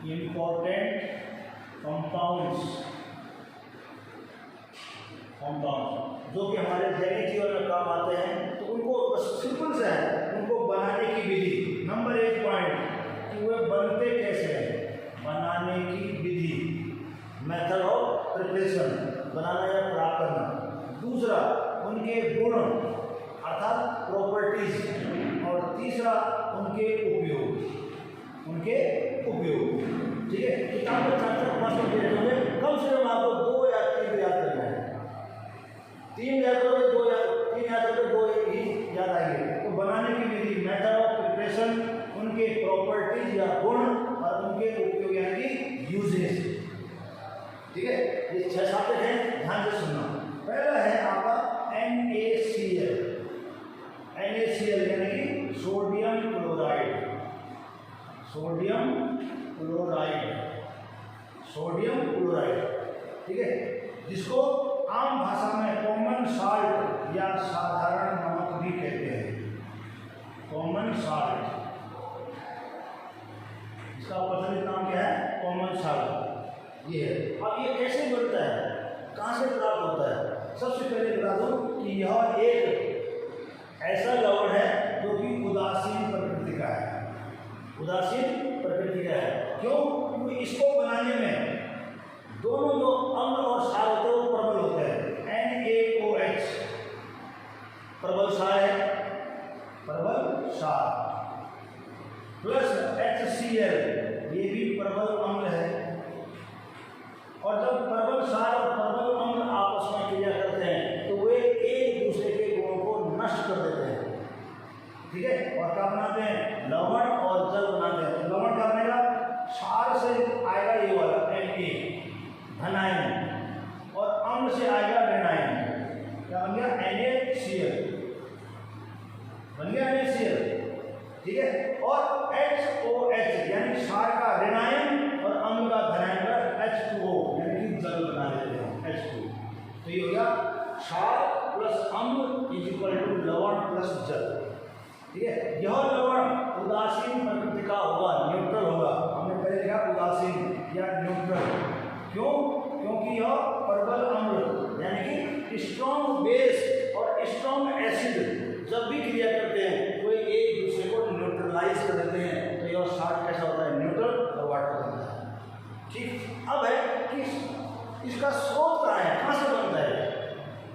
Important compounds जो कि हमारे दैनिक जीवन में काम आते हैं, तो उनको सिंपल से है, उनको बनाने की विधि। नंबर 1 पॉइंट कि वे बनते कैसे हैं, बनाने की विधि, मेथड ऑफ प्रिपरेशन, बनाना या प्राप्त करना। दूसरा उनके गुण अर्थात प्रॉपर्टीज, और तीसरा उनके उपयोग, ठीक है। किताब में चार पाँच कम से कम आपको 2 या 3 याद करना है। 3 याद करोगे 2 या 3 याद करोगे 2 ही याद आएंगे। तो बनाने की विधि, मेथड ऑफ प्रिपरेशन, उनके प्रॉपर्टीज या गुण, और उनके उपयोग यानी कि यूजेस, ठीक है। ये 6-7 हैं, ध्यान से सुनना। पहला है आपका NaCl यानी कि सोडियम क्लोराइड, ठीक है, जिसको आम भाषा में कॉमन साल्ट या साधारण नमक भी कहते हैं। कॉमन साल्ट, इसका प्रचलित नाम क्या है, कॉमन साल्ट, ये है। अब ये कैसे बनता है, कहाँ से प्राप्त होता है? सबसे पहले बता दूं कि यह एक ऐसा लवण है जो कि उदासीन प्रकृति का है, क्यों? क्योंकि इसको बनाने में दोनों जो अम्ल और क्षार होते हैं वो प्रबल होते हैं। NaOH प्रबल क्षार प्लस HCl ये भी प्रबल अम्ल है। और जब प्रबल क्षार और प्रबल अम्ल आपस में क्रिया करते हैं तो वे एक दूसरे के गुणों को नष्ट कर देते हैं, ठीक है। और क्या बनाते हैं, लवण और जल बनाते हैं। तो लवण क्या बनेगा, क्षार से आएगा ये वाला Na धनायन, और अम्ल से आएगा ऋणायन, क्या बन गया, NaCl बन गया, ठीक है। और HOH यानी क्षार का ऋणायन और अम्ल का धनायन का H2O यानी कि जल बना देते हैं, H2। तो ये हो गया क्षार प्लस अम्ल इज इक्वल टू लवण प्लस जल, ठीक है। यह लवण उदासीन प्रकृति का होगा, न्यूट्रल होगा। हमने पहले लिखा उदासीन या न्यूट्रल, क्यों? क्योंकि यह प्रबल अम्ल यानी कि स्ट्रॉन्ग बेस और स्ट्रॉन्ग एसिड जब भी क्रिया करते हैं वो एक दूसरे को न्यूट्रलाइज कर देते हैं। तो यह साल्ट कैसा होता है, न्यूट्रल और वाटर बनता है, ठीक। अब है कि इसका स्रोत कहाँ है, कहाँ से बनता है?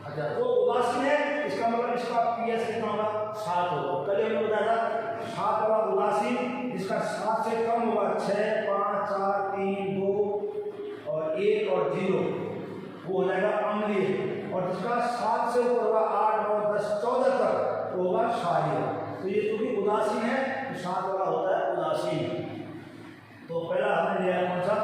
अच्छा, तो उदासीन है, इसका मतलब इसका pH कितना होगा, 7 होगा। कल हमने बताया था 7 होगा उदासीन, इसका 7 से कम होगा 6, 5, 4, 3, 2 और 1 और 0, वो हो जाएगा अम्लीय। और जिसका 7 से ऊपर होगा 8, 9, 10, 14 तक तो होगा क्षारीय। तो ये तो भी उदासीन है, तो 7 वाला होता है उदासीन। तो पहला हमने लिया कौन सा,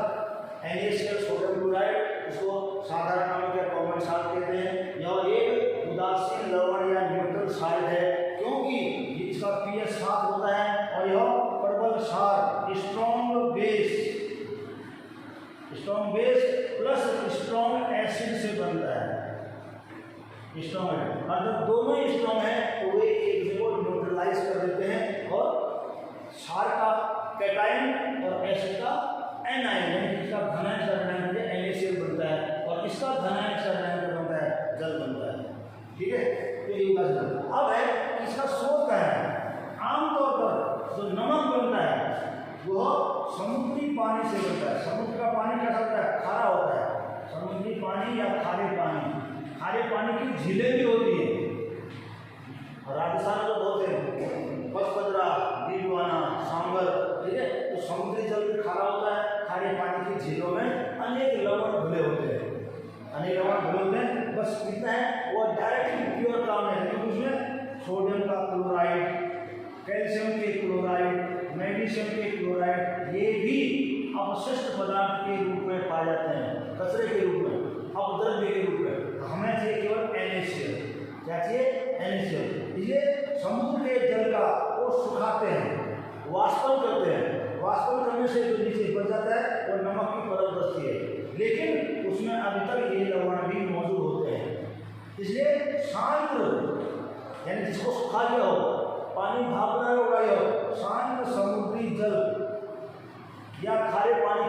NaCl सोडियम क्लोराइड, इसको साधारण नाम क्या, कॉमन साल्ट कहते हैं। यह एक उदासीन लवण या न्यूट्रल साल्ट है, क्योंकि इसका pH 7 होता है और यह प्रबल क्षार strong base plus strong acid से बनता है। स्ट्रॉन्ग है, और जब दोनों ही स्ट्रॉन्ग है तो वे एक दूसरे को न्यूट्रलाइज कर देते हैं, और क्षार का कैटायन और एसिड का एनायन यानी इसका धनायन सरनायन NaCl बनता है, और इसका धनायन सरनायन बनता है, जल बनता है, ठीक है। तो ये अब है कि इसका स्रोत क्या है। आमतौर पर जो नमक बनता है वह समुद्री पानी से बनता है। समुद्र का पानी कैसा होता है, खारा होता है। समुद्री पानी या खारे पानी की झीलें भी होती है, और राजस्थान में होते हैं बसपदरा, दीवाना, सांबर, ठीक है। तो समुद्री जल भी खारा होता है, खारे पानी की झीलों में अनेक लवण घुले होते हैं, बस इतना है। वो डायरेक्टली प्योर काम है, क्योंकि उसमें सोडियम का क्लोराइड, कैल्शियम के क्लोराइड, मैग्नीशियम के क्लोराइड ये भी अवशिष्ट पदार्थ के रूप में पाए जाते हैं, कचरे के रूप में, अपद्रव्य के रूप में। हमें चाहिए केवल NaCl, क्या चाहिए, NaCl। ये समुद्र के जल का वो सुखाते हैं, वाष्पन करते हैं। वाष्पन करने से जो नीचे बच जाता है वो नमक की परत बचती है, लेकिन उसमें अभी तक ये लवण भी मौजूद होते हैं। इसलिए शांत यानी जिसको सुखा लिया हो, पानी भाप रहा होगा, यह शांत समुद्री जल या खारे पानी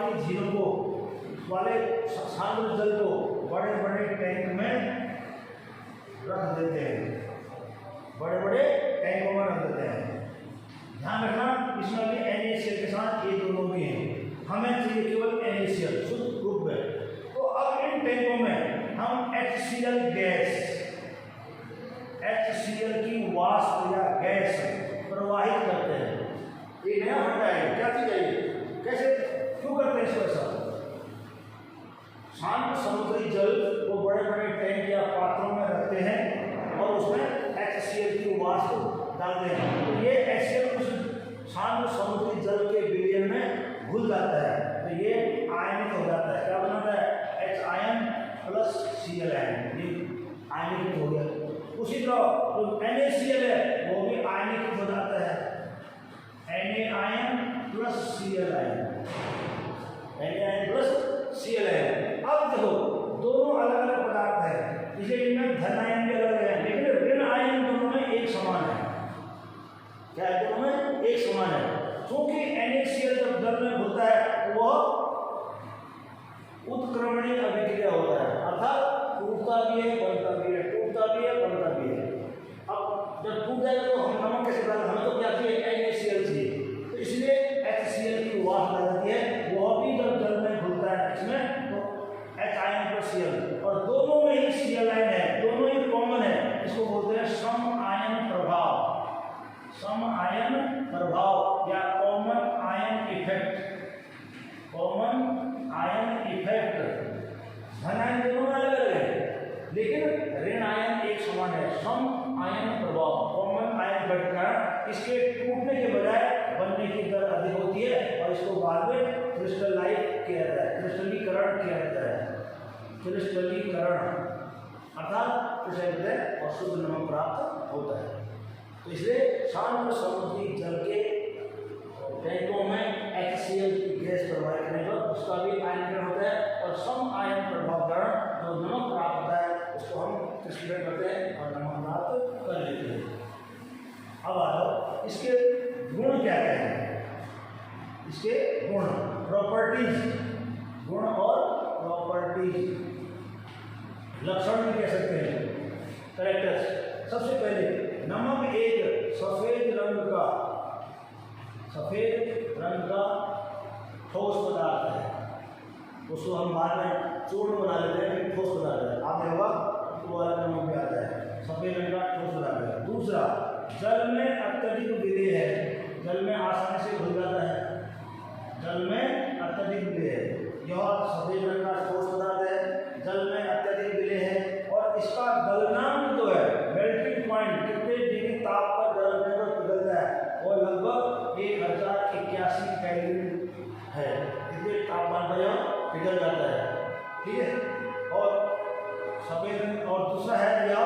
हमें चाहिए केवल NaCl शुद्ध रूप में। तो अब इन टैंकों में हम HCl गैस, HCl की वाष्प या गैस प्रवाहित करते हैं। ये नया फंडा है, क्या चीज है ये, कैसे क्यों करते हैं इसको ऐसा? शांत समुद्री जल को बड़े बड़े टैंक या पात्रों में रखते हैं और उसमें HCl की वाष्प डालते हैं। तो ये HCl उस शांत समुद्री जल के विलयन में घुल जाता है, तो ये आयनित हो जाता है। क्या बनाता है? H+Cl ये आयनित हो गया। उसी तरह जो NaCl है वो भी आयनित हो जाता है, Na+Cl अब देखो दोनों अलग अलग पदार्थ है, इसलिए इनमें धन आयन भी अलग है, लेकिन ऋण आयन दोनों में एक समान है। क्या है? दोनों में एक समान है। क्योंकि NaCl जब जल में होता है तो वह उत्क्रमणीय अभिक्रिया होता है, अर्थात टूटता भी है बनता भी है, टूटता भी है बनता भी है। अब जब टूट जाएगा तो हम नमक कैसे डालें? हमें तो क्या चाहिए? NaCl चाहिए। तो इसलिए HCl की वाष्प लगाती है, वह भी जब जल में घुलता है इसमें तो H+Cl, और दोनों में ही Cl आयन है, दोनों ही कॉमन है। इसको बोलते हैं सम आयन प्रभाव, सम आयन प्रभाव या common ion effect, common ion effect. धन आयन दोनों में अलग अलग है, लेकिन ऋण आयन एक समान है। सम आयन प्रभाव, कॉमन आयन इफेक्ट का इसके टूटने के बजाय बनने की दर अधिक होती है और इसको बाद में क्रिस्टलाइज किया जाता है, क्रिस्टलीकरण किया जाता है, क्रिस्टलीकरण अर्थात और शुद्ध नमक प्राप्त होता है। तो इसलिए शांत समुद्री जल के टैंकों में HCl की गैस प्रवाहित करने पर उसका भी आयनीकरण होता है और सम आयन प्रभाव कारण जो नमक प्राप्त होता है उसको हम क्रिस्टलीकरण करते हैं और नमक प्राप्त कर लेते हैं। अब आ जाओ इसके गुण क्या क्या हैं? इसके गुण, प्रॉपर्टीज, गुण और प्रॉपर्टीज, लक्षण भी कह सकते हैं, कैरेक्टर्स। सबसे पहले नमक एक सफेद रंग का ठोस पदार्थ है, उसको हम बाद में चूर्ण बना लेते हैं, फिर ठोस पदार्थ है। आप देखोगा तो वाला नमक भी आता है, सफेद रंग का ठोस पदार्थ है। दूसरा, जल में अत्यधिक विलेय है, जल में आसानी से घुल जाता है, जल में अत्यधिक विलेय है। यह सफेद रंग का ठोस पदार्थ है, जल में अत्यधिक विलेय है और इसका गलनांक जो है, मेल्टिंग पॉइंट, कितने डिग्री ताप पर जलने पर पिघलता है, वो लगभग 1081 केल्विन है। इतने तापमान पर यह पिघल जाता है, ठीक है। और सफेद रंग, और दूसरा है यह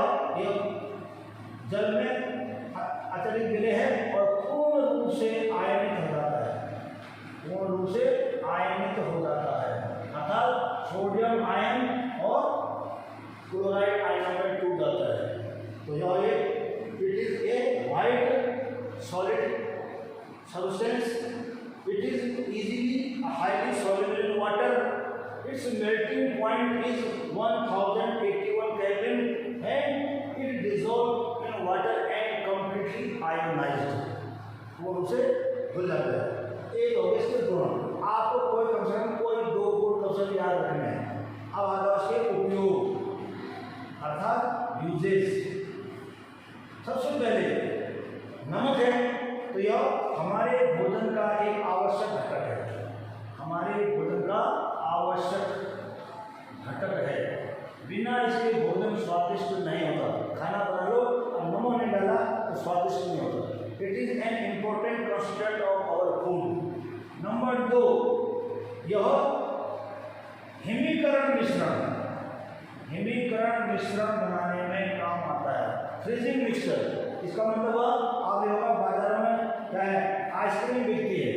जल में अत्यधिक विलेय है और पूर्ण रूप से आयनित हो जाता है, पूर्ण रूप से आयनित हो जाता है, अर्थात सोडियम आयन और क्लोराइड आयनों में टूट जाता है। तो यह it is A white solid substance, it is easily highly soluble in water, its melting point is 1081 Kelvin and it dissolves in water and completely ionized, वो उसे घुल जाता है। एक हो गया इसके गुण, आपको कोई कम से कम कोई 2 गुण कम से कम याद रखने हैं। अब आ जाओ इसके उपयोग अर्थात यूजेस। सबसे पहले नमक है तो यह हमारे भोजन का एक आवश्यक घटक है, हमारे भोजन का आवश्यक घटक है। बिना इसके भोजन स्वादिष्ट नहीं होता। खाना बना लो और नमक नहीं डाला तो स्वादिष्ट नहीं होता। It is an important constituent of our food. Number 2, यह हिमीकरण मिश्रण बनाने में काम आता है। फ्रीजिंग मिक्सचर, इसका मतलब आप देखोगे बाजारों में क्या है, आइसक्रीम बिकती है,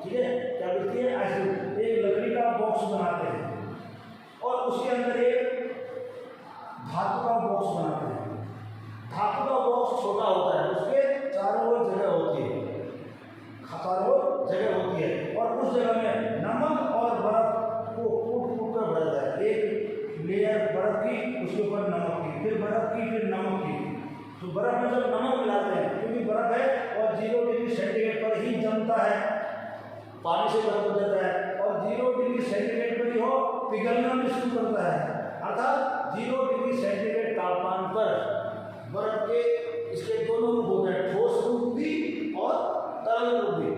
ठीक है, क्या बिकती है? आइसक्रीम। एक लकड़ी का बॉक्स बनाते हैं और उसके अंदर एक धातु का बॉक्स बनाते हैं। धातु का बॉक्स छोटा होता है, उसके चारों ओर जगह होती है, और उस जगह में नमक और बर्फ को कूट कर भरा जाता है। एक लेयर बर्फ की, उसके ऊपर नमक की, फिर बर्फ की, फिर नमक की। तो बर्फ में जब नमक मिलाते हैं, क्योंकि बर्फ है और 0 डिग्री सेंटीग्रेड पर ही जमता है, पानी से बर्फ बन जाता है, और 0 डिग्री सेंटीग्रेड पर ही हो पिघलना भी शुरू करता है। अर्थात 0 डिग्री सेंटीग्रेड तापमान पर बर्फ के इसके दोनों रूप होते हैं, ठोस रूप भी और तरल रूप भी।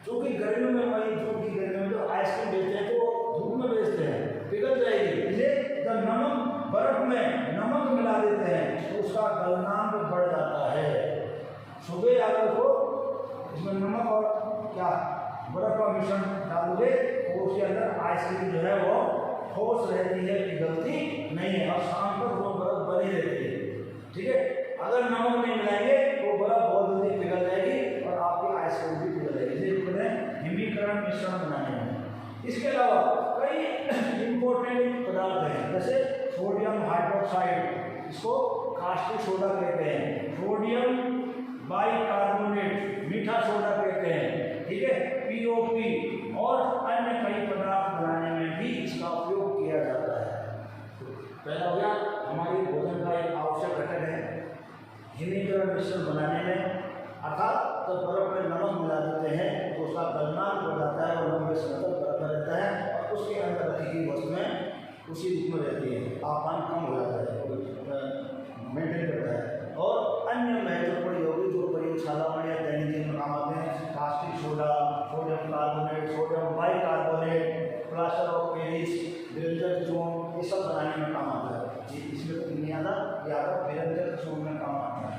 क्योंकि गर्मियों में मई जून की गर्मियों में जो आइसक्रीम बेचते हैं तो धूप में बेचते हैं, पिघल जाएगी, इसलिए जब नमक बर्फ में नमक मिला देते हैं तो उसका गलनांक बढ़ जाता है। सुबह अगर को इसमें नमक और क्या बर्फ का मिश्रण डालोगे तो उसके अंदर आइसक्रीम जो है वो ठोस रहती है, पिघलती नहीं है, और शाम तक वो बर्फ बनी रहती है। ठीक है, अगर नमक नहीं मिलाएंगे तो बर्फ बहुत जल्दी पिघल जाएगी और आपकी आइसक्रीम भी पिघल जाएगी, इसलिए हिमीकरण मिश्रण बनाने में। इसके अलावा कई इंपॉर्टेंट पदार्थ हैं, जैसे सोडियम हाइड्रोक्साइड, इसको कास्टिक सोडा कहते हैं, सोडियम बाइकार्बोनेट मीठा सोडा कहते हैं, ठीक है, पीओपी, और अन्य कई पदार्थ बनाने में भी इसका उपयोग किया जाता है। पहला हो गया हमारी भोजन का एक आवश्यक घटक है हिमीकरण मिश्रण बनाने में, अर्थात तो बर्फ में नमक मिला देते हैं तो उसका गलनांक बढ़ जाता है और लंबे समय तक बर्फ में रहता है, और उसके अंदर रखी गई वस्तुएं उसी रूप में रहती है, तापमान कम हो जाता है, मेंटेन करता है। और अन्य महत्वपूर्ण यौगिक जो प्रयोगशाला में या दैनिक जीवन में काम आते हैं, caustic soda, sodium carbonate, sodium bicarbonate, plaster of Paris, व्यंजक चूर्ण, ये सब बनाने में काम आता है। ये इसमें तो नहीं आता, ये आता व्यंजक चूर्ण में काम आता है,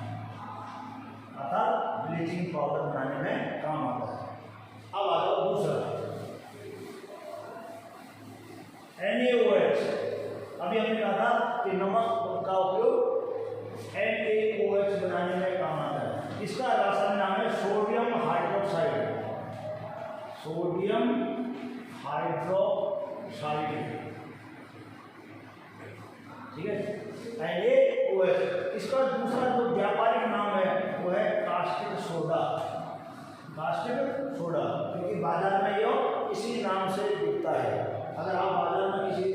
अर्थात ब्लीचिंग पाउडर बनाने में काम आता है। अब आ जाओ दूसरा NaOH। अभी हमने कहा था कि नमक का उपयोग NaOH बनाने में काम आता है। इसका रासायनिक नाम है सोडियम हाइड्रोक्साइड, सोडियम हाइड्रोक्साइड, ठीक है, NaOH। इसका दूसरा जो व्यापारिक नाम है वो है कास्टिक सोडा, कास्टिक सोडा, क्योंकि बाजार में ये इसी नाम से बिकता है। अगर आप बाजार में किसी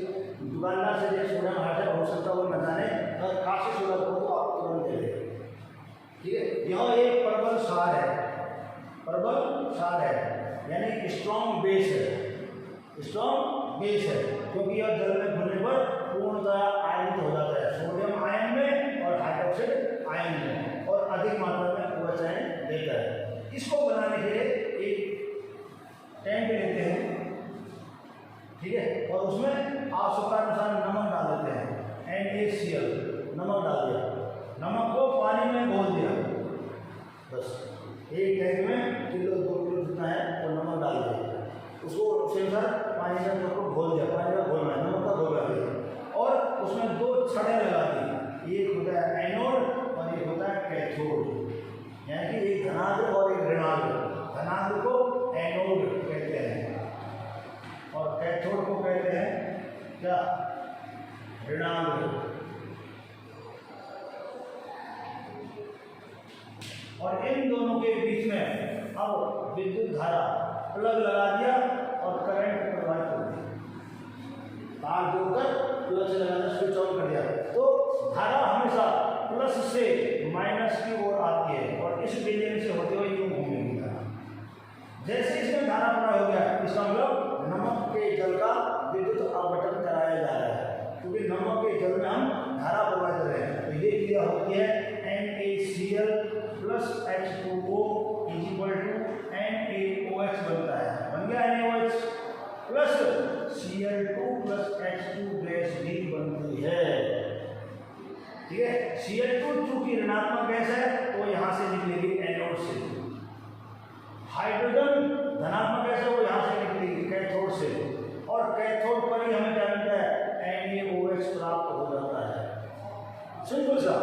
दुकानदार से सोडियम हाइड्रोक्साइड हो सकता है वो न जाने, अगर कास्टिक सोडा को तो आप तुरंत दे देंगे, ठीक है। यह एक प्रबल क्षार है, प्रबल क्षार है, यानी स्ट्रॉन्ग बेस है, स्ट्रॉन्ग बेस है, क्योंकि यह जल में घुलने पर पूर्णतः आयनित हो जाता है, सोडियम आयन में और हाइड्रोक्साइड आयन में, और अधिक मात्रा में OH आयन देता है। इसको बनाने के लिए एक टैंक लेते हैं, ठीक है, और उसमें आवश्यकता अनुसार नमक डाल देते हैं, NaCl, नमक डाल दिया, नमक को पानी में घोल दिया, बस एक टैंक में किलो 2 किलो जितना है वो नमक डाल दिया, उसको उसी अनुसार पानी में घोल दिया, पानी में घोलना है, नमक का घोल दिया, और उसमें 2 छड़ें लगा दी, एक होता है एनोड और एक होता है कैथोड, यानी कि एक धनात्मक और एक ऋणात्मक। धनात्मक को एनोड कहते हैं और कैथोड को कहते हैं क्या, ऋणात्मक। और इन दोनों के बीच में अब विद्युत धारा प्लग लगा दिया और करंट प्रवाहित हो गया, तार जोड़कर प्लग से लगाना, स्विच ऑन कर दिया, तो धारा हमेशा प्लस से माइनस की ओर आती है और इस बिंदु से होते हुए यूं घूमेगी धारा। जैसे इसमें धारा प्रवाह हो गया, इसका मतलब नमक के जल का विद्युत अपघटन कराया जा रहा है, क्योंकि नमक के जल में हम धारा प्रवाहित कर रहे हैं। तो ये क्रिया होती है NaCl प्लस H2O = NaOH बनता है, बन गया NaOH, plus Cl2 plus H2 gas भी बनती है, ठीक है। Cl2 चूंकि ऋणात्मक गैस है तो यहाँ से निकलेगी एनोड से, हाइड्रोजन धनात्मक गैस है वो यहाँ से निकलेगी कैथोड से, और कैथोड पर ही हमें क्या मिलता है, NaOH प्राप्त हो जाता है। सिंपल सा,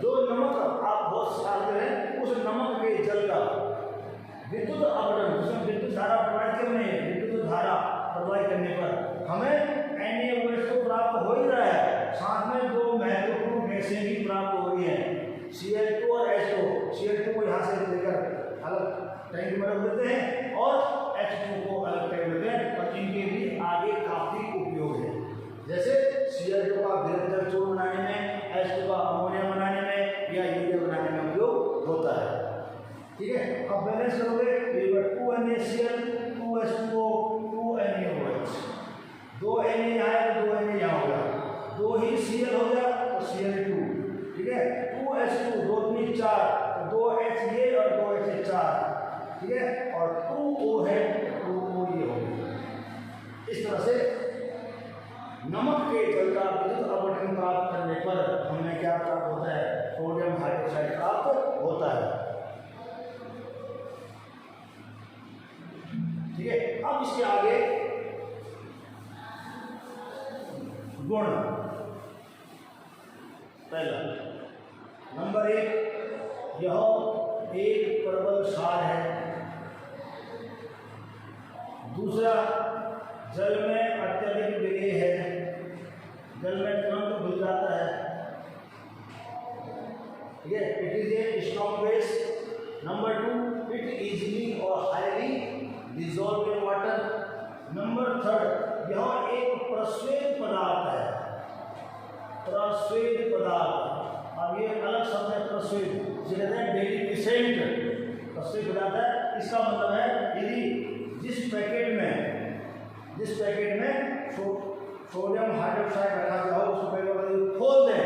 जो नमक आप बहुत डालते हैं उस नमक के जल का विद्युत अपघटन, उसमें विद्युत धारा प्रवाहित क्यों नहीं है, विद्युत धारा प्रवाहित करने पर हमें NaOH तो प्राप्त हो ही रहा है, साथ में दो महत्वपूर्ण गैसें भी प्राप्त हो रही हैं, Cl2 और H2। Cl2 को यहाँ से लेकर अलग टैंक में रख देते हैं और H2 को अलग टैंक में देते हैं, और इनके भी आगे काफी उपयोग है, जैसे Cl2 का व्यंजक चूर्ण बनाने में, H2 का अमोनिया बनाने में या यूरिया बनाने में उपयोग होता है, ठीक है। अब बैलेंस करोगे, 2NaCl ठीक है। अब इसके आगे गुण। पहला नंबर 1, यह एक प्रबल सार है। दूसरा, जल में अत्यधिक विलेय है, जल में तुरंत घुल जाता है। ठीक है, it is a strong base. Number 2, it easily और highly dissolve in water. Number 3, यह एक प्रस्वेद पदार्थ है। प्रस्वेद पदार्थ, अब ये अलग शब्द है प्रस्वेद, जिसे कहते हैं डेलिक्विसेंट। प्रस्वेद पदार्थ है, इसका मतलब है यदि जिस पैकेट में सोडियम हाइड्रोक्साइड रखा गया हो, उसको पैकेट खोल दें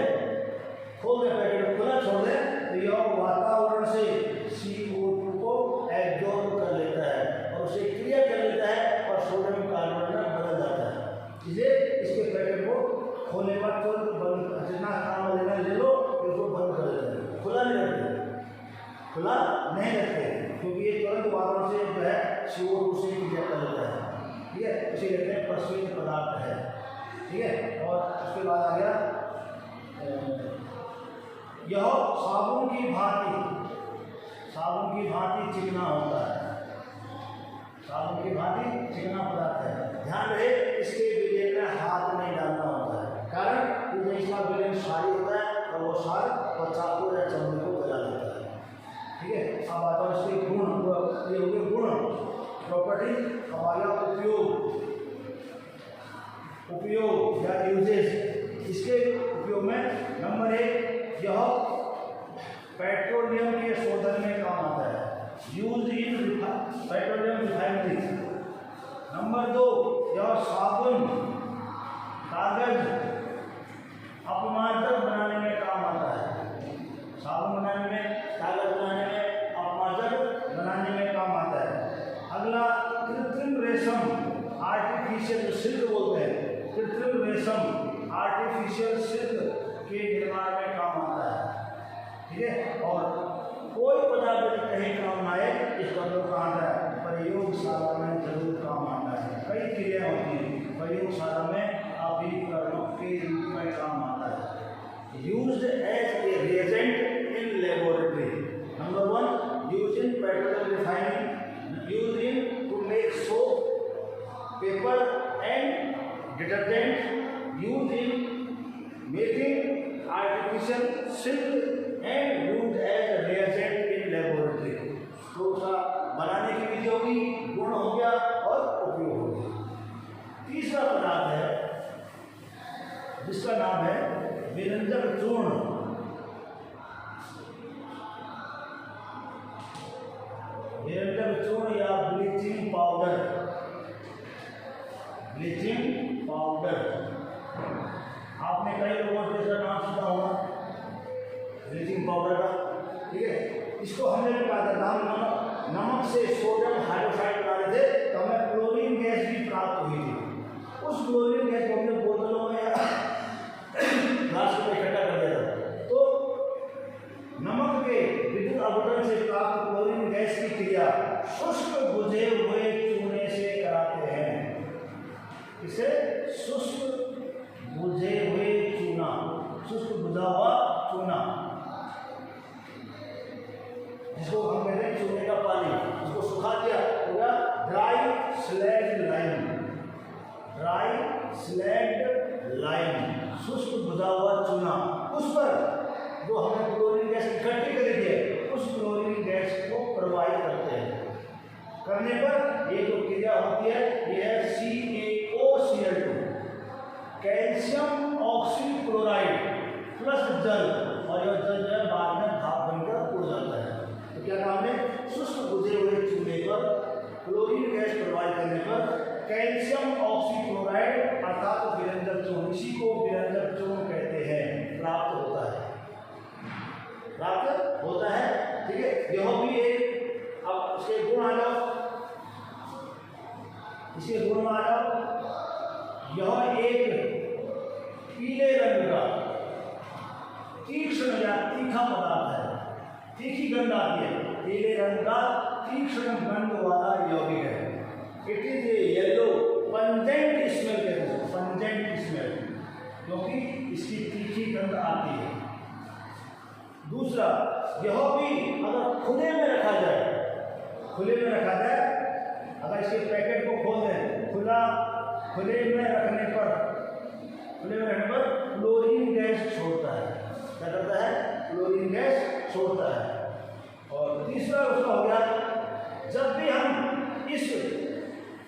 पैकेट को खुला छोड़ दें, तो यह वातावरण से CO2 को एब्जॉर्ब कर लेता है और उसे क्रिया कर लेता है और सोडियम कार्बोनेट में बदल जाता है। इसके पैकेट को खोलने के बाद तुरंत बंद, जितना काम लेना ले लो, उसको बंद कर देते हैं, खुला नहीं रखते, क्योंकि ये तुरंत वातावरण से जो है CO2 से क्रिया कर लेता है। ठीक है, इसे कहते हैं प्रस्वेद पदार्थ है। ठीक है, और उसके बाद आ गया यह साबुन की भांति चिकना होता है। साबुन की भांति चिकना पदार्थ है। ध्यान रहे, इसके विलेय में हाथ नहीं डालना होता है, कारण क्योंकि इसका विलेय सारी होता है और वो सार त्वचा को या चमड़ी को जला देता है। ठीक है, अब आता है इसके गुण। ये हो गए गुण, प्रॉपर्टी। अब आया उपयोग या यूजेस। इसके उपयोग में नंबर 1, यह पेट्रोलियम के शोधन में काम आता है, use in petroleum refinery. Number 2, यह साबुन, कागज, अपमार्जक बनाने में काम आता है। साबुन बनाने में, कागज बनाने में, अपमार्जक बनाने में काम आता है। अगला, कृत्रिम रेशम, आर्टिफिशियल सिल्क बोलते हैं, कृत्रिम रेशम आर्टिफिशियल सिल्क के निर्माण में काम आता है। ठीक है, और कोई पदार्थ कहीं काम आए, इसका जो काम है प्रयोगशाला में जरूर काम आता है। कई क्रिया होती है प्रयोगशाला में, अभिकरणों के रूप में काम आता है। Used as a reagent in laboratory. Number 1, use in petroleum refining, use in to make soap, paper and detergent, use in making artificial silk and use as reagent in laboratory. तो उसका बनाने की विधि होगी, गुण हो गया और उपयोग हो गया। तीसरा पदार्थ है जिसका नाम है विरंजक चूर्ण। विरंजक चूर्ण या ब्लीचिंग पाउडर। आपने कई लोगों से इसका नाम सुना होगा, ब्लीचिंग पाउडर का। ठीक है, इसको हमने भी कहा था, नमक से सोडियम हाइड्रोक्साइड बना रहे थे, तो हमें क्लोरीन गैस भी प्राप्त हुई थी। उस क्लोरीन गैस को हमने बोतलों में या ग्लास में इकट्ठा कर दिया था। तो नमक के विद्युत अपघटन से प्राप्त क्लोरीन गैस की क्रिया शुष्क बुझे हुए चूने से कराते हैं। इसे शुष्क बुझे हुए चूना, शुष्क बुझा हुआ चूना, जिसको हम कहते हैं चूने का पानी, उसको सुखा दिया हो गया ड्राई स्लैग्ड लाइम, शुष्क बुझा हुआ चूना। उस पर जो हमने क्लोरीन गैस इकट्ठी करी है, उस क्लोरीन गैस को प्रवाहित करते हैं। करने पर ये जो क्रिया होती है, ये है CaOCl2, कैल्शियम ऑक्सीक्लोराइड प्लस जल, और यह जल जो है बाद में भाप बनकर उड़ जाता है। तो क्या नाम है, शुष्क बुझे हुए चूल्हे पर क्लोरीन गैस प्रवाहित करने पर कैल्शियम ऑक्सीक्लोराइड अर्थात विरंजक चूर्ण, इसी को विरंजक चूर्ण कहते हैं, प्राप्त होता है। ठीक है, यह भी एक, अब इसके गुण आ जाओ, यह एक पीले रंग का तीक्ष्ण या तीखा पदार्थ है, तीखी गंध आती है, पीले रंग का तीक्ष्ण गंध वाला यौगिक है। It is A yellow pungent smell कहते हैं, पंजेंट स्मेल, क्योंकि इसकी तीखी गंध आती है। दूसरा, यह भी अगर खुले में रखा जाए, खुले में रखा जाए, अगर इसके पैकेट को खोल दें, खुले में रखने पर क्लोरीन गैस छोड़ता है। क्या करता है? क्लोरीन गैस छोड़ता है। और तीसरा उसका हो गया, जब भी हम इस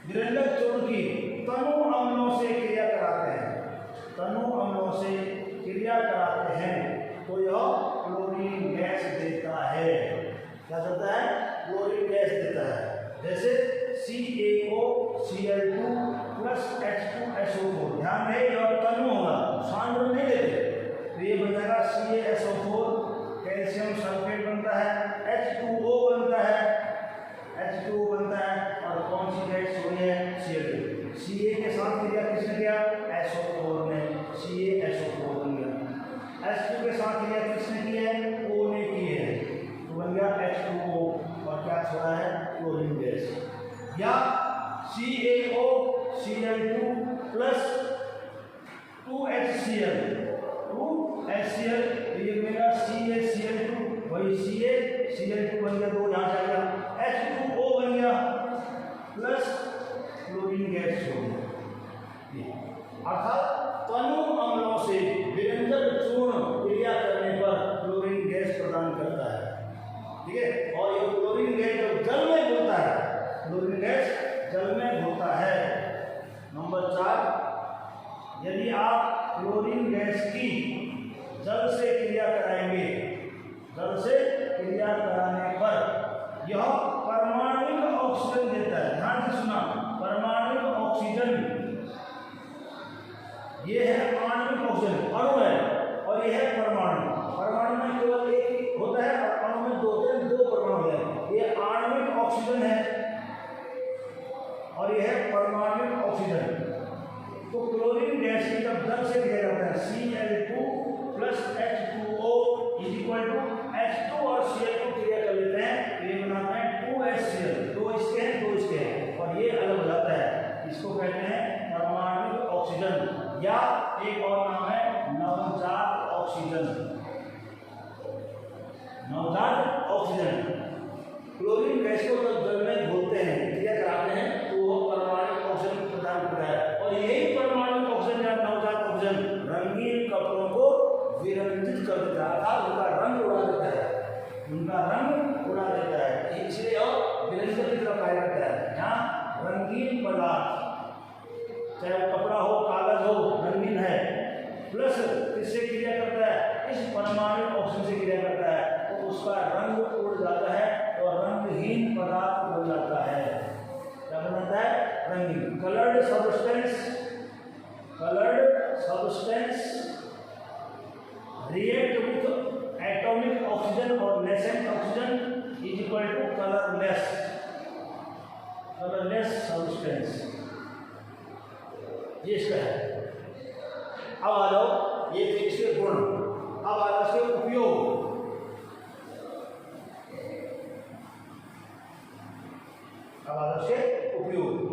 निरंजक चूर्ण की तनु अम्लों से क्रिया कराते हैं तो यह क्लोरीन गैस देता है। क्या देता है? क्लोरीन गैस देता है। जैसे CaOCl2 प्लस H2SO4। ध्यान रहे यह तनु होगा, सांद्र नहीं लेते, तो ये बन जाएगा CaSO4, कैल्शियम सल्फेट बनता है, H2O बनता है, और कौन सी गैस छोड़ी है? Cl2। Ca के साथ क्रिया किसने किया? SO4 ने, CaSO4 बन गया। H2 के साथ क्रिया किसने की है? O ने की है, तो बन गया H2O, और क्या छोड़ा है? Chlorine gas. या CaOCl2 प्लस 2HCl, ये मेरा CaCl2, वही CaCl2 बन गया, दो यहाँ से आ गया, H2O बन गया, प्लस क्लोरीन गैस हो गया। अर्थात तनु अम्लों से विरंजक चूर्ण क्रिया करने पर क्लोरीन गैस प्रदान करता है। ठीक है, और ये क्लोरीन गैस जब जल में घुलता है, नंबर 4, यदि आप क्लोरीन गैस की जल से क्रिया कराएंगे, पर यह परमाणुक ऑक्सीजन देता है। ध्यान से सुना, परमाणुक ऑक्सीजन, ये है आणविक ऑक्सीजन, अणु है, और यह है परमाणु। परमाणु में केवल एक ही होता है, और अणु में दो परमाणु है। ये आणविक ऑक्सीजन है और यह है परमाणुक ऑक्सीजन। तो क्लोरीन गैस की जब जल से क्रिया करता है, Cl2 plus H2O is equal to H2 और Cl2 क्रिया कर लेते हैं, तो ये बनाते हैं 2HCl, दो इसके हैं, और ये अलग हो जाता है। इसको कहते हैं परमाणुक ऑक्सीजन, या एक और नाम है नवजात ऑक्सीजन। क्लोरीन गैस को जब जल में घोलते हैं, क्रिया कराते हैं, तो वो परमाणुक ऑक्सीजन प्रदान करता है। और यही परमाणुक ऑक्सीजन या नवजात ऑक्सीजन रंगीन कपड़ों को विरंजित कर देता है, उनका रंग उड़ा देता है, इसलिए और विरंजन की तरफ कार्य करता है। यहाँ रंगीन पदार्थ, चाहे वो कपड़ा हो, कागज हो, रंगीन है, प्लस किससे क्रिया करता है? इस परमाणु ऑक्सीजन से क्रिया करता है, तो उसका रंग उड़ जाता है और रंगहीन पदार्थ बन जाता है। क्या बन जाता है? रंगीन। Coloured substance react with atomic oxygen और nascent oxygen is equal to colourless substance, ये इसका है। अब आ जाओ, ये थे इसके गुण, अब आ जाओ इसके उपयोग।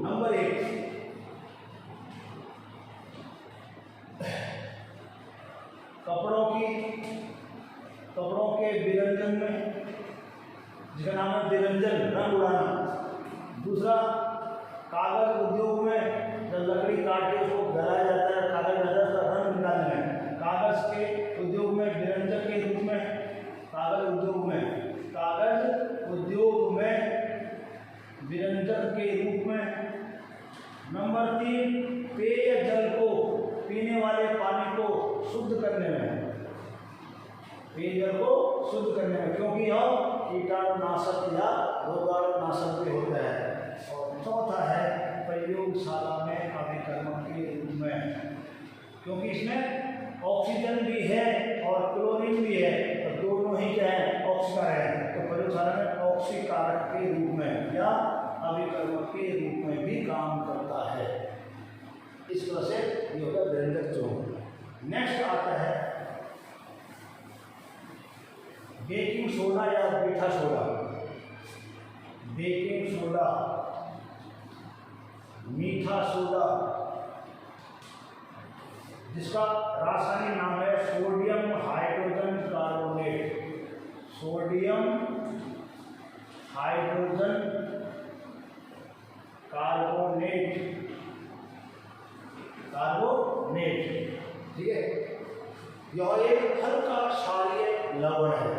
नंबर 1, कपड़ों के विरंजन में, जिसका नाम है विरंजन, रंग उड़ाना। दूसरा, कागज उद्योग में जब लकड़ी काट के उसको गलाया जाता है, कागज रहता है, उसका रंग निकालने में, कागज के उद्योग में विरंजक के रूप में, विरंजक के रूप में। नंबर 3, पेय जल को, पीने वाले पानी को शुद्ध करने में, क्योंकि यह कीटाणुनाशक या रोगाणुनाशक भी होता है। और चौथा है प्रयोगशाला में अभिकर्मक के रूप में, क्योंकि इसमें ऑक्सीजन भी है और क्लोरीन भी है, तो दोनों ही क्या है? ऑक्सीकारक है। तो प्रयोगशाला में ऑक्सीकारक के रूप में या अभिकर्मक के रूप में भी काम करता है। इस तरह से ये होगा विरंजक चूर्ण। नेक्स्ट आता है बेकिंग सोडा या मीठा सोडा। बेकिंग सोडा मीठा सोडा, जिसका रासायनिक नाम है sodium hydrogen carbonate. Sodium hydrogen carbonate, carbonate, ठीक है। यह एक हल्का क्षारीय लवण है,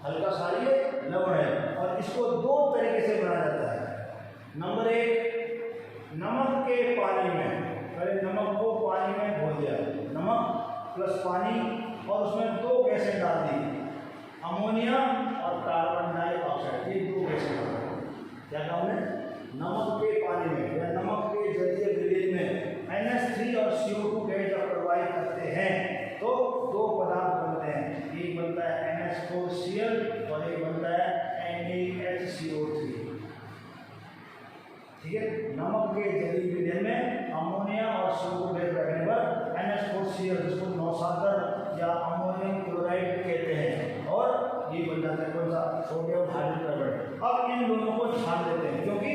हल्का क्षारीय लवण है और इसको दो तरीके से बनाया जाता है। नंबर एक, नमक के पानी में, पहले नमक को पानी में घोल दिया, नमक प्लस पानी और उसमें दो गैसें डाल दी, अमोनिया और कार्बन डाइऑक्साइड, ये दो गैसें डाल दी। क्या काम है? नमक के पानी में या नमक के जलीय विलेन में NH3 और CO2 गैस जब प्रवाहित करते हैं तो दो पदार्थ बनते हैं, एक बनता है NH4Cl और एक बनता है NaHCO3, ठीक है। नमक के जलीय विलेन में अमोनिया और CO2 गैस रखने पर NH4Cl, जिसको नौसागर या अमोनियम क्लोराइड कहते हैं, और ये बन जाता है कौन सा? Sodium hydrogen carbonate. अब इन दोनों को छान देते हैं क्योंकि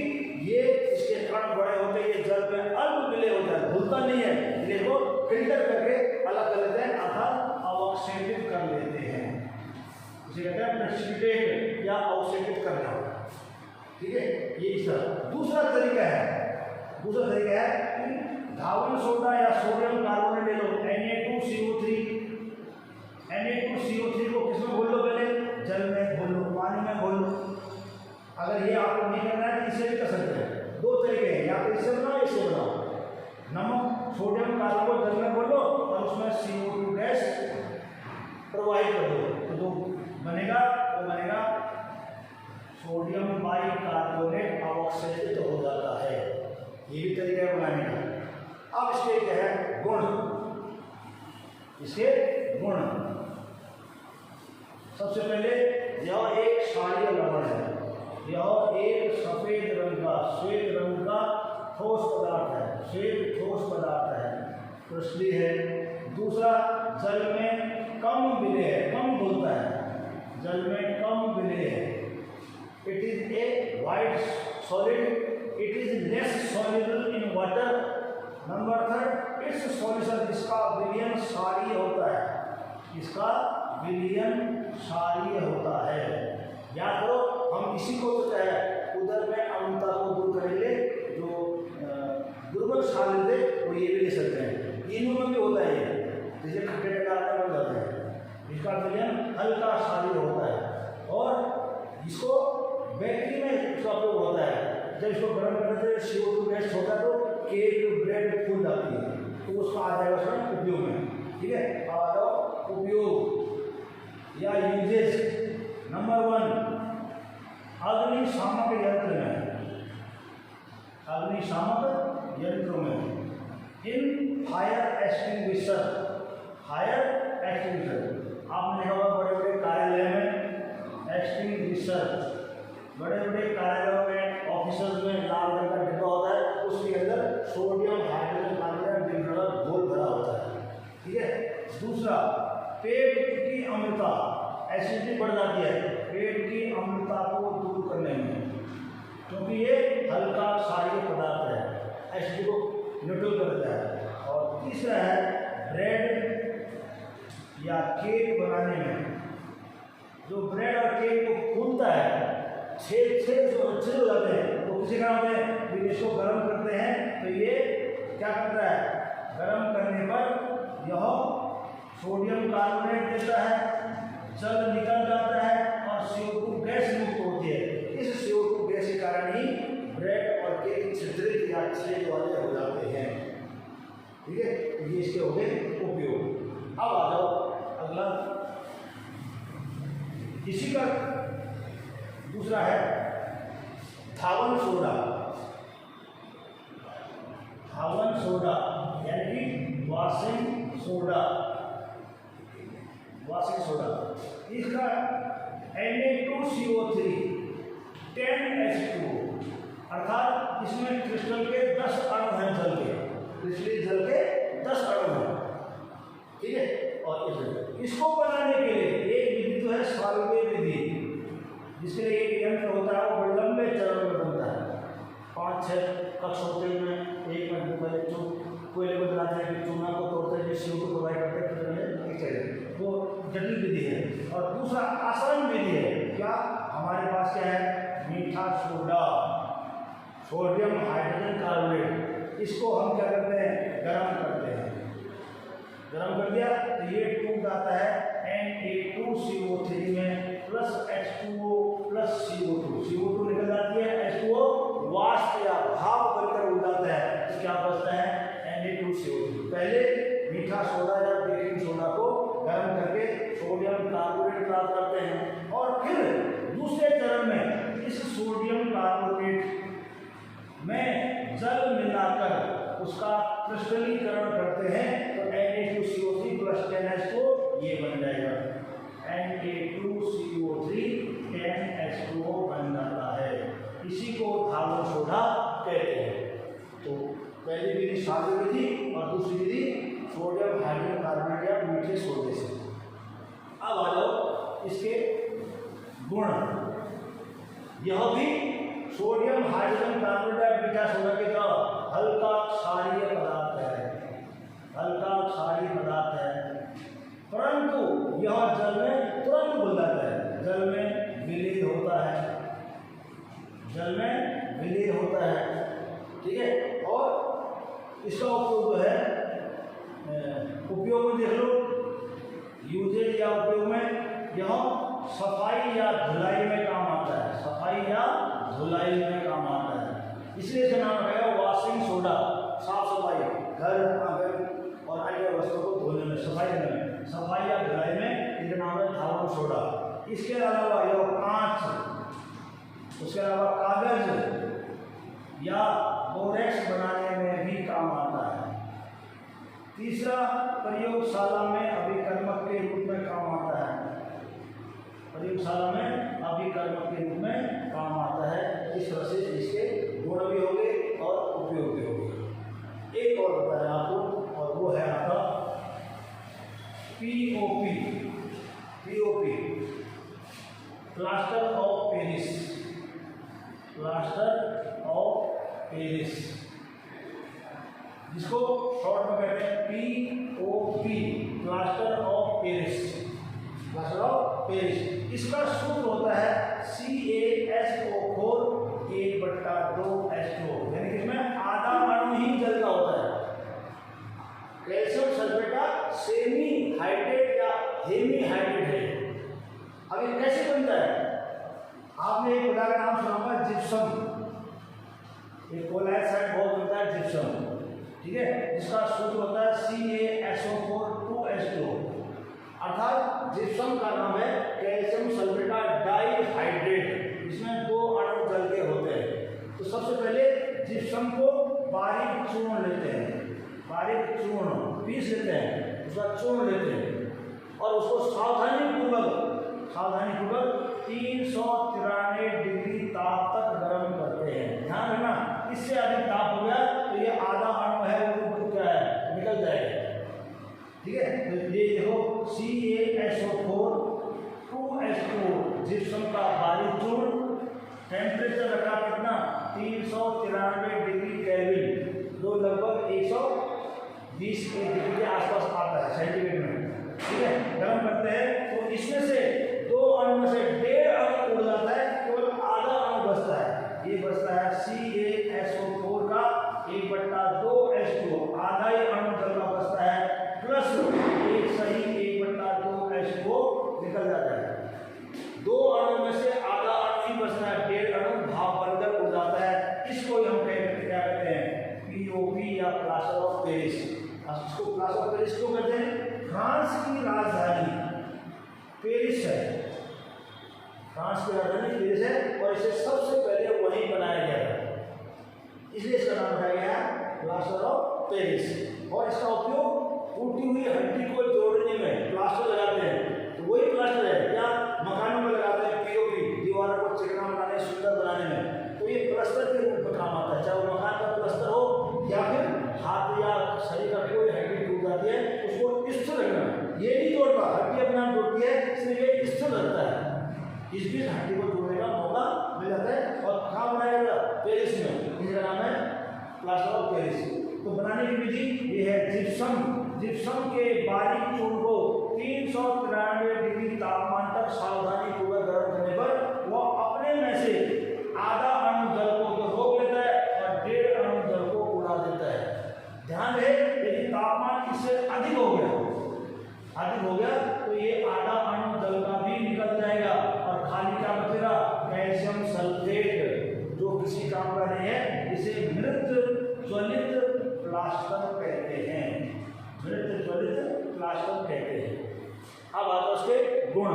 ये इसके कण बड़े होते हैं, ये जल में अल्प विलय होता है, घुलता नहीं है, इनको फिल्टर करके अलग कर लेते हैं अर्थात अवक्षेपित कर लेते हैं, इसे कहते हैं प्रेसिपिटेट या अवक्षेपित करना, ठीक है। ये इसका दूसरा तरीका है, दूसरा तरीका है धावन सोडा या सोडियम कार्बोनेट ले लो, Na2CO3, Na2CO3 को किसमें घोल लो? पहले जल में घोल लो, पानी में घोल लो। अगर ये आपको नहीं करना है तो इसे भी कर सकते हैं, दो तरीके हैं, या तो इसे बनाओ इसे बनाओ। नमक सोडियम कार्बोनेट जल में घोल लो और उसमें CO2 गैस प्रवाहित कर दो, तो जो बनेगा वो बनेगा सोडियम बाइकार्बोनेट, अवक्षेपित हो जाता है। ये भी तरीका है बनाने का। अब इसके क्या है गुण, इसके गुण, सबसे पहले यह एक क्षारीय लवण है, यह एक सफेद रंग का, श्वेत रंग का ठोस पदार्थ है, श्वेत ठोस पदार्थ है, तो इसलिए है। दूसरा, जल में कम विलय है, कम घुलता है, जल में कम विलय है। It is A white solid, it is less soluble in water. Number third, it's solution, इसका विलयन क्षारीय होता है, इसका विलयन क्षारीय होता है। याद करो, हम इसी को तो क्या है उधर में अम्लता को दूर करेंगे, जो दुर्बल क्षार थे वो ये भी ले सकते हैं, इनों में भी होता है, जैसे खट्टे टकार बन जाते हैं, इसका विलयन हल्का क्षारीय होता है। और इसको बेकरी में इसका उपयोग होता है, जब इसको गर्म करने से CO2 गैस होता है तो केक ब्रेड फूल जाती है, तो उसका आ जाएगा उसका उपयोग में, ठीक है। अब आ जाओ उपयोग या यूजेज। नंबर 1, अग्निशामक यंत्र में, अग्निशामक यंत्रों में, in fire extinguisher, fire extinguisher आपने देखा होगा बड़े बड़े कार्यालय में एक्सटिंग्विशर, बड़े बड़े कार्यालयों में ऑफिसर्स में लाल रंग का डिब्बा होता है, उसके अंदर सोडियम हाइड्रोजन कार्बोनेट का घोल भरा होता है, ठीक है। दूसरा, पेट की अम्लता, एसिडिटी बढ़ जाती है पेट की अम्लता को दूर करने में, क्योंकि ये हल्का क्षारीय पदार्थ है, एसिडिटी को न्यूट्रल कर देता है। और तीसरा है ब्रेड या केक बनाने में, जो ब्रेड और केक को फूलता है, छेद छेद जो अच्छे हो जाते हैं, तो किसी काम में फिर इसको गर्म करते हैं, तो ये क्या करता है, गर्म करने पर यह सोडियम कार्बोनेट देता है, जल निकल जाता है और CO2 गैस मुक्त होती है। इस CO2 गैस के कारण ही ब्रेड और केक छिद्रित या छेद वाले हो जाते हैं, ठीक है। ये इसके हो गए उपयोग। अब आ जाओ अगला, इसी का दूसरा है धावन सोडा। धावन सोडा यानी कि वॉशिंग सोडा, वॉशिंग सोडा, इसका Na2CO3 10H2, अर्थात इसमें क्रिस्टल के 10 अणु हैं, जल के, क्रिस्टलीय जल के 10 अणु हैं, ठीक है। और इसको बनाने के लिए एक विधि तो है स्वाल्वे विधि, जिसके लिए एक यंत्र होता है, वो लंबे चरण में बनता है, 5-6 कक्ष होते हैं, एक में पहले कोयले को जलाते हैं, फिर चूना को तोड़ते हैं, CO2 प्रोवाइड करते हैं, वो जटिल विधि है। और दूसरा आसान विधि है, क्या हमारे पास क्या है, मीठा सोडा, सोडियम हाइड्रोजन कार्बोनेट, इसको हम क्या करते हैं, गर्म करते हैं। गर्म कर दिया तो ये टूट जाता है Na2CO3 में plus H2O plus CO2, CO2 निकल जाती है, H2O वाष्प या भाप बनकर उड़ जाता है, तो क्या बचता है, Na2CO3। पहले मीठा सोडा या बेकिंग सोडा को गर्म करके सोडियम कार्बोनेट प्राप्त करते हैं, और फिर दूसरे चरण में इस सोडियम कार्बोनेट में जल मिलाकर उसका क्रिस्टलीकरण करते हैं, तो Na2CO3 प्लस 10H2O ये बन जाएगा, Na2CO3 10H2O बन जाता है। इसी को थार्मो सोडा कहते हैं। तो पहली विधि सादी विधि और दूसरी विधि सोडियम हाइड्रोजन कार्बोनेट या मीठे सोडे से। अब आ जाओ इसके गुण। यह भी सोडियम हाइड्रोजन कार्बोनेट या मीठा सोडा की तरह हल्का क्षारीय पदार्थ है, हल्का क्षारीय पदार्थ है, परंतु यह जल में तुरंत घुल जाता है, जल में विलीन होता है, जल में विलीन होता है, ठीक है। और इसका उपयोग जो है, उपयोग में देख लो, यूजेज या उपयोग में यह सफाई या धुलाई में काम आता है, सफाई या धुलाई में काम आता है, इसलिए इसका नाम है वॉशिंग सोडा। साफ सफाई, घर आंगन और अन्य वस्तुओं को धोने में, सफाई करने में, सफाई या धुलाई में इनका नाम है थार्मो सोडा। इसके अलावा यह कांच, उसके अलावा कागज या बोरेक्स बनाने में भी काम आता है। तीसरा, प्रयोगशाला में अभिकर्मक के रूप में काम आता है, प्रयोगशाला में अभिकर्मक के रूप में काम आता है। इस तरह से इसके गुण भी हो गए और उपयोग भी हो गए। एक और बताया आपको, और वो है आपका POP, POP plaster of Paris, plaster of Paris, जिसको शॉर्ट में कहते हैं POP, plaster of Paris, plaster of Paris. इसका सूत्र होता है CaSO4 1/2H2O, यानी कि इसमें आधा अणु ही जल का होता है। कैल्शियम सल्फेट का सेमी हाइड्रेट या हेमी हाइड्रेट है। अब ये कैसे बनता है, आपने एक पदार्थ का नाम सुना होगा, जिप्सम, एक कोलाइड साइड बहुत बनता है जिप्सम, ठीक है, जिसका सूत्र होता है CaSO4 2H2O, अर्थात जिप्सम का नाम है कैल्शियम सल्फेट का डाइहाइड्रेट, इसमें 2 अणु जल के होते हैं। तो सबसे पहले जिप्सम को बारीक चूर्ण लेते हैं, बारीक चूर्ण पीस लेते हैं, उसका चूर्ण लेते हैं और उसको सावधानी पूर्वक 393 डिग्री ताप तक गर्म करते हैं। ध्यान रखना, इससे अधिक ताप हो गया तो ये आधा अणु है वो क्या है, निकल जाएगा, ठीक है। तो ये देखो CaSO4 2H2O जिप्सम का बारीक चूर्ण, टेम्परेचर रखा कितना, 393 डिग्री केल्विन, जो लगभग 120 डिग्री के आसपास आता है सेंटीग्रेड में, ठीक है, गर्म करते हैं। तो इसमें से 2 अणु में से 1.5 अणु उड़ जाता है, केवल आधा अणु बचता है, ये बचता है CaSO4 का 1/2H2O, आधा ही अणु जल का बचता है, प्लस एक सही 1/2H2O निकल जाता है। 2 अणु में से आधा अणु ही बचता है, 1.5 अणु भाप बनकर उड़ जाता है। इसको हम क्या कहते हैं, POP या प्लास्टर ऑफ पेरिस। इसको प्लास्टर ऑफ पेरिस क्यों कहते हैं, फ्रांस की राजधानी पेरिस है, फ्रांस की राजधानी पेरिस है और इसे सबसे पहले वहीं बनाया गया है, इसलिए इसका नाम रखा गया है प्लास्टर ऑफ पेरिस। और इसका उपयोग टूटी हुई हड्डी को जोड़ने में प्लास्टर लगाते हैं, तो वही प्लास्टर है, या मकानों में लगाते हैं POP, दीवारों को चिकना बनाने, सुंदर बनाने में, तो ये प्लास्टर के रूप में काम आता है। चाहे वो मकान का प्लास्टर हो या फिर हाथ या शरीर का कोई हड्डी टूट जाती है, उसको स्थिर रखना, ये नहीं तोड़ता, हड्डी अपने आप टूटती है, इसलिए ये स्थिर रहता है। इस बीच हड्डी को जोड़ने का मौका मिल जाता है। और कहाँ बनाया गया, पेरिस में, इसका नाम है प्लास्टर ऑफ पेरिस। तो बनाने की विधि ये है, जिप्सम के बारीक चूर्ण को 393 डिग्री तापमान तक सावधानी पूर्वक गर्म करने पर वह अपने में से आधा अणु जल को तो रोक लेता है और 1.5 अणु जल को उड़ा देता है। ध्यान रहे, यदि तापमान इससे अधिक हो गया तो ये आधा अणु जल का भी निकल जाएगा और खाली का बचेगा कैल्शियम सल्फेट, जो किसी काम का नहीं है। इसे मृत ज्वलित प्लास्टर कहते हैं, मृत ज्वलित प्लास्टर कहते हैं। अब आता है उसके गुण।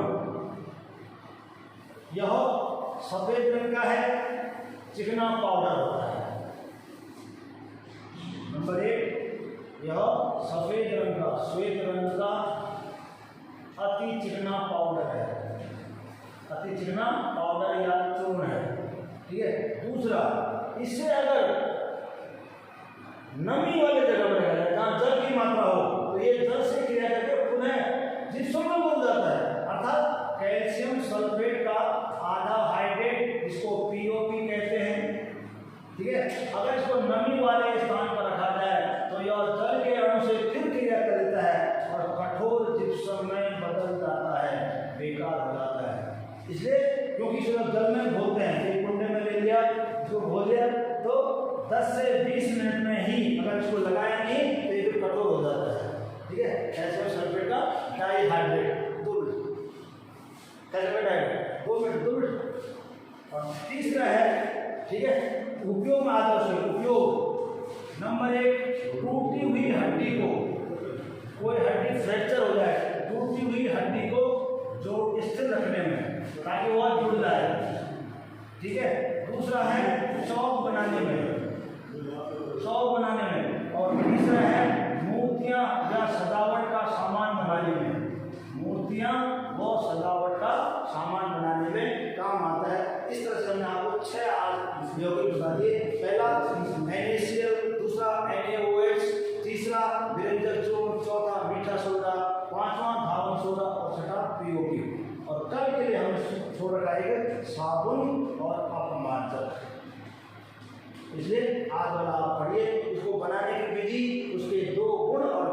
यह सफेद रंग का है, चिकना पाउडर होता है। नंबर 1, यह सफेद रंग का, श्वेत रंग का अति चिकना पाउडर है, अति चिकना पाउडर या चूर्ण है, ठीक है। दूसरा, इससे अगर नमी वाले जगह पर है जहाँ जल की मात्रा हो तो ये जल से क्रिया करके पुनः जिप्सम में बदल जाता है, अर्थात कैल्शियम सल्फेट का आधा हाइड्रेट, इसको पीओपी कहते हैं, ठीक है। अगर इसको नमी वाले स्थान पर रखा जाए तो यह जल के अणु से फिर क्रिया कर देता है और कठोर जिप्सम में बदल जाता है, बेकार हो जाता है। इसलिए क्योंकि इसको जल में घोलते हैं, एक कुंडे में ले लिया, इसको घोल लिया तो 10 से 20 मिनट में ही, अगर इसको लगाया नहीं तो ये कठोर हो जाता है, ठीक है। कैल्शियम सल्फेट का dihydrate 2 minute, calcium dihydrate 2 minute. और तीसरा है, ठीक है, उपयोग में आता है। उपयोग नंबर 1, टूटी हुई हड्डी को, कोई हड्डी फ्रैक्चर हो जाए, टूटी हुई हड्डी को जो स्थिर रखने में, ताकि वह जुड़ जाए, ठीक है। दूसरा है चौक बनाने में, और तीसरा है मूर्तियां या सजावट का सामान बनाने में, मूर्तियां व सजावट का सामान बनाने में काम आता है। इस तरह से हमने आपको 6 यौगिक बता दिए। पहला NaCl, दूसरा NaOH, तीसरा विरंजक चूर्ण, चौथा मीठा सोडा, पांचवा धावन सोडा और छठा पीओपी। और कल के लिए हमने छोड़ रखा है साबुन और अपमार्जक। इसलिए आज वाला आप पढ़िए, उसको बनाने की विधि, उसके 2 गुण और